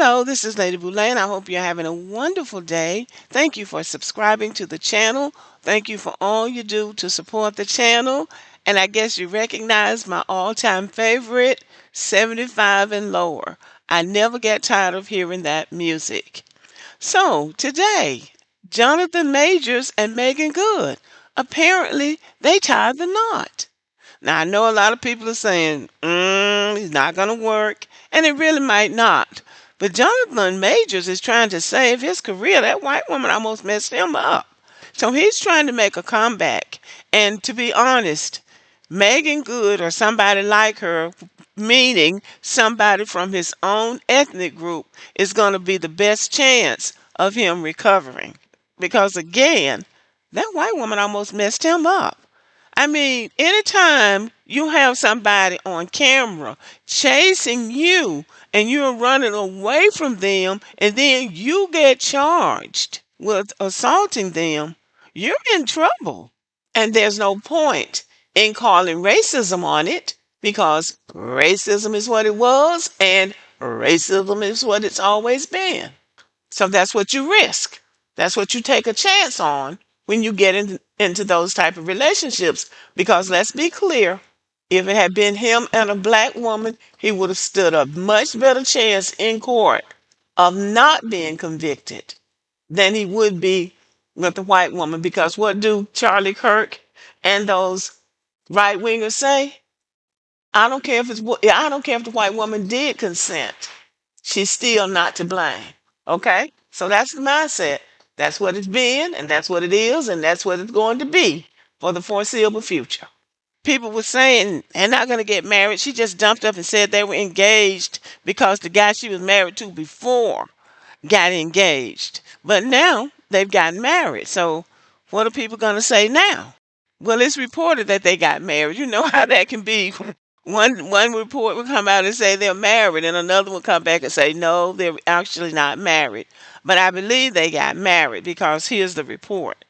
Hello, this is Lady Boulay, and I hope you're having a wonderful day. Thank you for subscribing to the channel. Thank you for all you do to support the channel. And I guess you recognize my all-time favorite, 75 and lower. I never get tired of hearing that music. So, today, Jonathan Majors and Meagan Good. Apparently, they tied the knot. Now, I know a lot of people are saying, it's not going to work, and it really might not. But Jonathan Majors is trying to save his career. That white woman almost messed him up. So he's trying to make a comeback. And to be honest, Meagan Good or somebody like her, meaning somebody from his own ethnic group, is going to be the best chance of him recovering. Because again, that white woman almost messed him up. I mean, anytime you have somebody on camera chasing you and you're running away from them and then you get charged with assaulting them, you're in trouble. And there's no point in calling racism on it because racism is what it was and racism is what it's always been. So that's what you risk. That's what you take a chance on when you get into those type of relationships. Because let's be clear, if it had been him and a black woman, he would have stood a much better chance in court of not being convicted than he would be with the white woman. Because what do Charlie Kirk and those right wingers say? I don't care if the white woman did consent. She's still not to blame. Okay? So that's the mindset. That's what it's been, and that's what it is, and that's what it's going to be for the foreseeable future. People were saying they're not going to get married. She just jumped up and said they were engaged because the guy she was married to before got engaged. But now they've gotten married. So what are people going to say now? Well, it's reported that they got married. You know how that can be. One report will come out and say they're married, and another will come back and say no, they're actually not married. But I believe they got married because here's the report.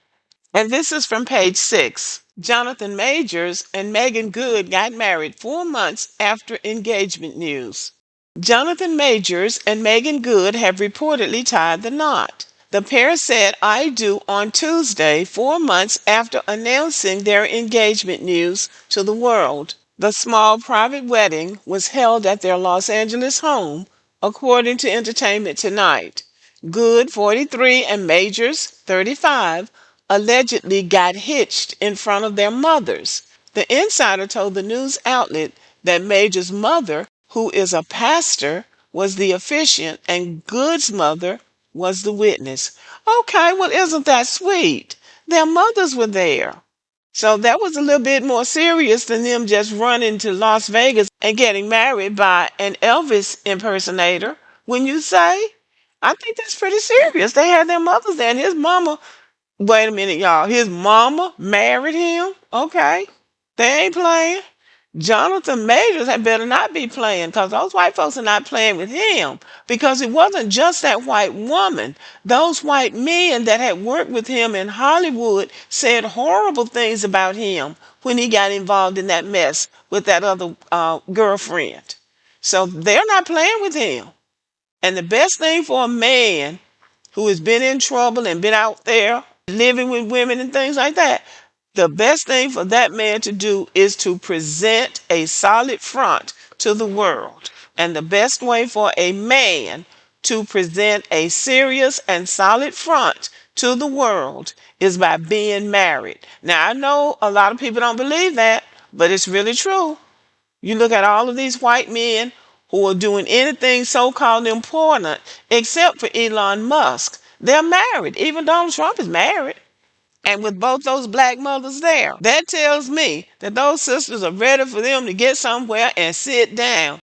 And this is from page 6. Jonathan Majors and Meagan Good got married 4 months after engagement news. Jonathan Majors and Meagan Good have reportedly tied the knot. The pair said I do on Tuesday, 4 months after announcing their engagement news to the world. The small private wedding was held at their Los Angeles home, according to Entertainment Tonight. Good, 43, and Majors, 35, allegedly got hitched in front of their mothers. The insider told the news outlet that Majors' mother, who is a pastor, was the officiant and Good's mother was the witness. Okay, well, isn't that sweet? Their mothers were there. So that was a little bit more serious than them just running to Las Vegas and getting married by an Elvis impersonator. When you say, I think that's pretty serious. They had their mothers there, and his mama, wait a minute, y'all, his mama married him? Okay, they ain't playing. Jonathan Majors had better not be playing because those white folks are not playing with him because it wasn't just that white woman. Those white men that had worked with him in Hollywood said horrible things about him when he got involved in that mess with that other girlfriend. So they're not playing with him. And the best thing for a man who has been in trouble and been out there living with women and things like that, the best thing for that man to do is to present a solid front to the world. And the best way for a man to present a serious and solid front to the world is by being married. Now, I know a lot of people don't believe that, but it's really true. You look at all of these white men who are doing anything so-called important except for Elon Musk. They're married. Even Donald Trump is married. And with both those black mothers there, that tells me that those sisters are ready for them to get somewhere and sit down.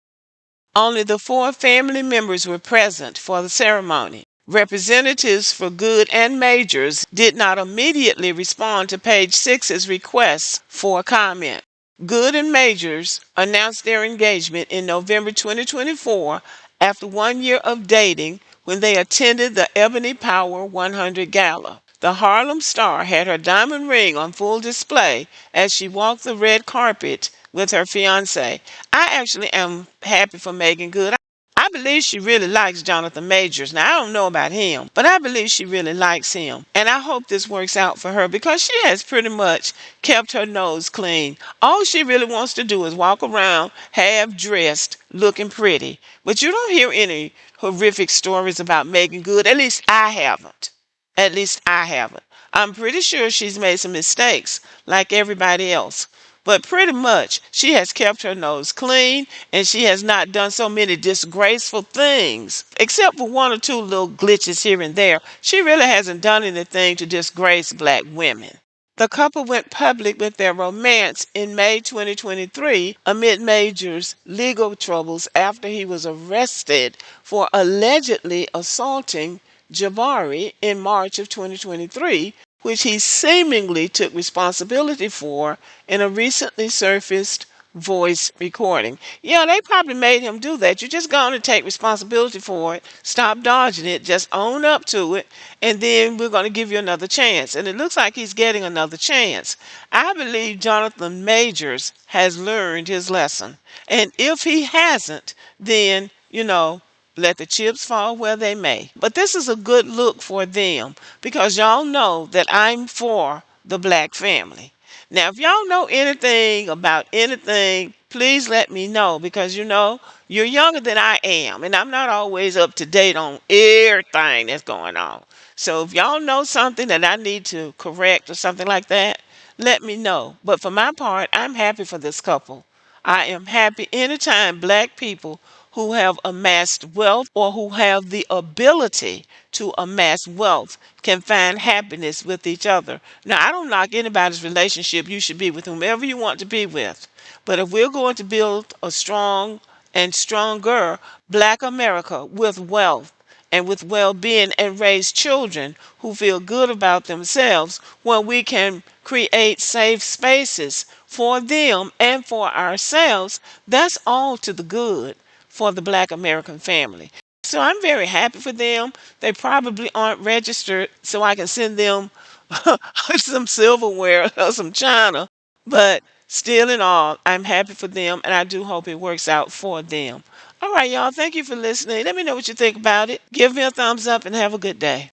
Only the 4 family members were present for the ceremony. Representatives for Good and Majors did not immediately respond to page 6's request for a comment. Good and Majors announced their engagement in November 2024 after 1 year of dating when they attended the Ebony Power 100 Gala. The Harlem star had her diamond ring on full display as she walked the red carpet with her fiancé. I actually am happy for Meagan Good. I believe she really likes Jonathan Majors. Now, I don't know about him, but I believe she really likes him. And I hope this works out for her because she has pretty much kept her nose clean. All she really wants to do is walk around half dressed, looking pretty. But you don't hear any horrific stories about Meagan Good. At least I haven't. At least I haven't. I'm pretty sure she's made some mistakes like everybody else. But pretty much, she has kept her nose clean and she has not done so many disgraceful things. Except for one or two little glitches here and there, she really hasn't done anything to disgrace black women. The couple went public with their romance in May 2023 amid Major's legal troubles after he was arrested for allegedly assaulting Jabbari in March of 2023, which he seemingly took responsibility for in a recently surfaced voice recording. Yeah, they probably made him do that. You just go on and take responsibility for it. Stop dodging it. Just own up to it. And then we're going to give you another chance. And it looks like he's getting another chance. I believe Jonathan Majors has learned his lesson. And if he hasn't, then, let the chips fall where they may. But this is a good look for them because y'all know that I'm for the black family. Now, if y'all know anything about anything, please let me know because you're younger than I am and I'm not always up to date on everything that's going on. So if y'all know something that I need to correct or something like that, let me know. But for my part, I'm happy for this couple. I am happy anytime black people who have amassed wealth or who have the ability to amass wealth can find happiness with each other. Now, I don't knock anybody's relationship. You should be with whomever you want to be with. But if we're going to build a strong and stronger black America with wealth and with well-being and raise children who feel good about themselves, well, we can create safe spaces for them and for ourselves. That's all to the good for the black American family. So I'm very happy for them. They probably aren't registered, so I can send them some silverware or some china. But still in all, I'm happy for them and I do hope it works out for them. All right, y'all. Thank you for listening. Let me know what you think about it. Give me a thumbs up and have a good day.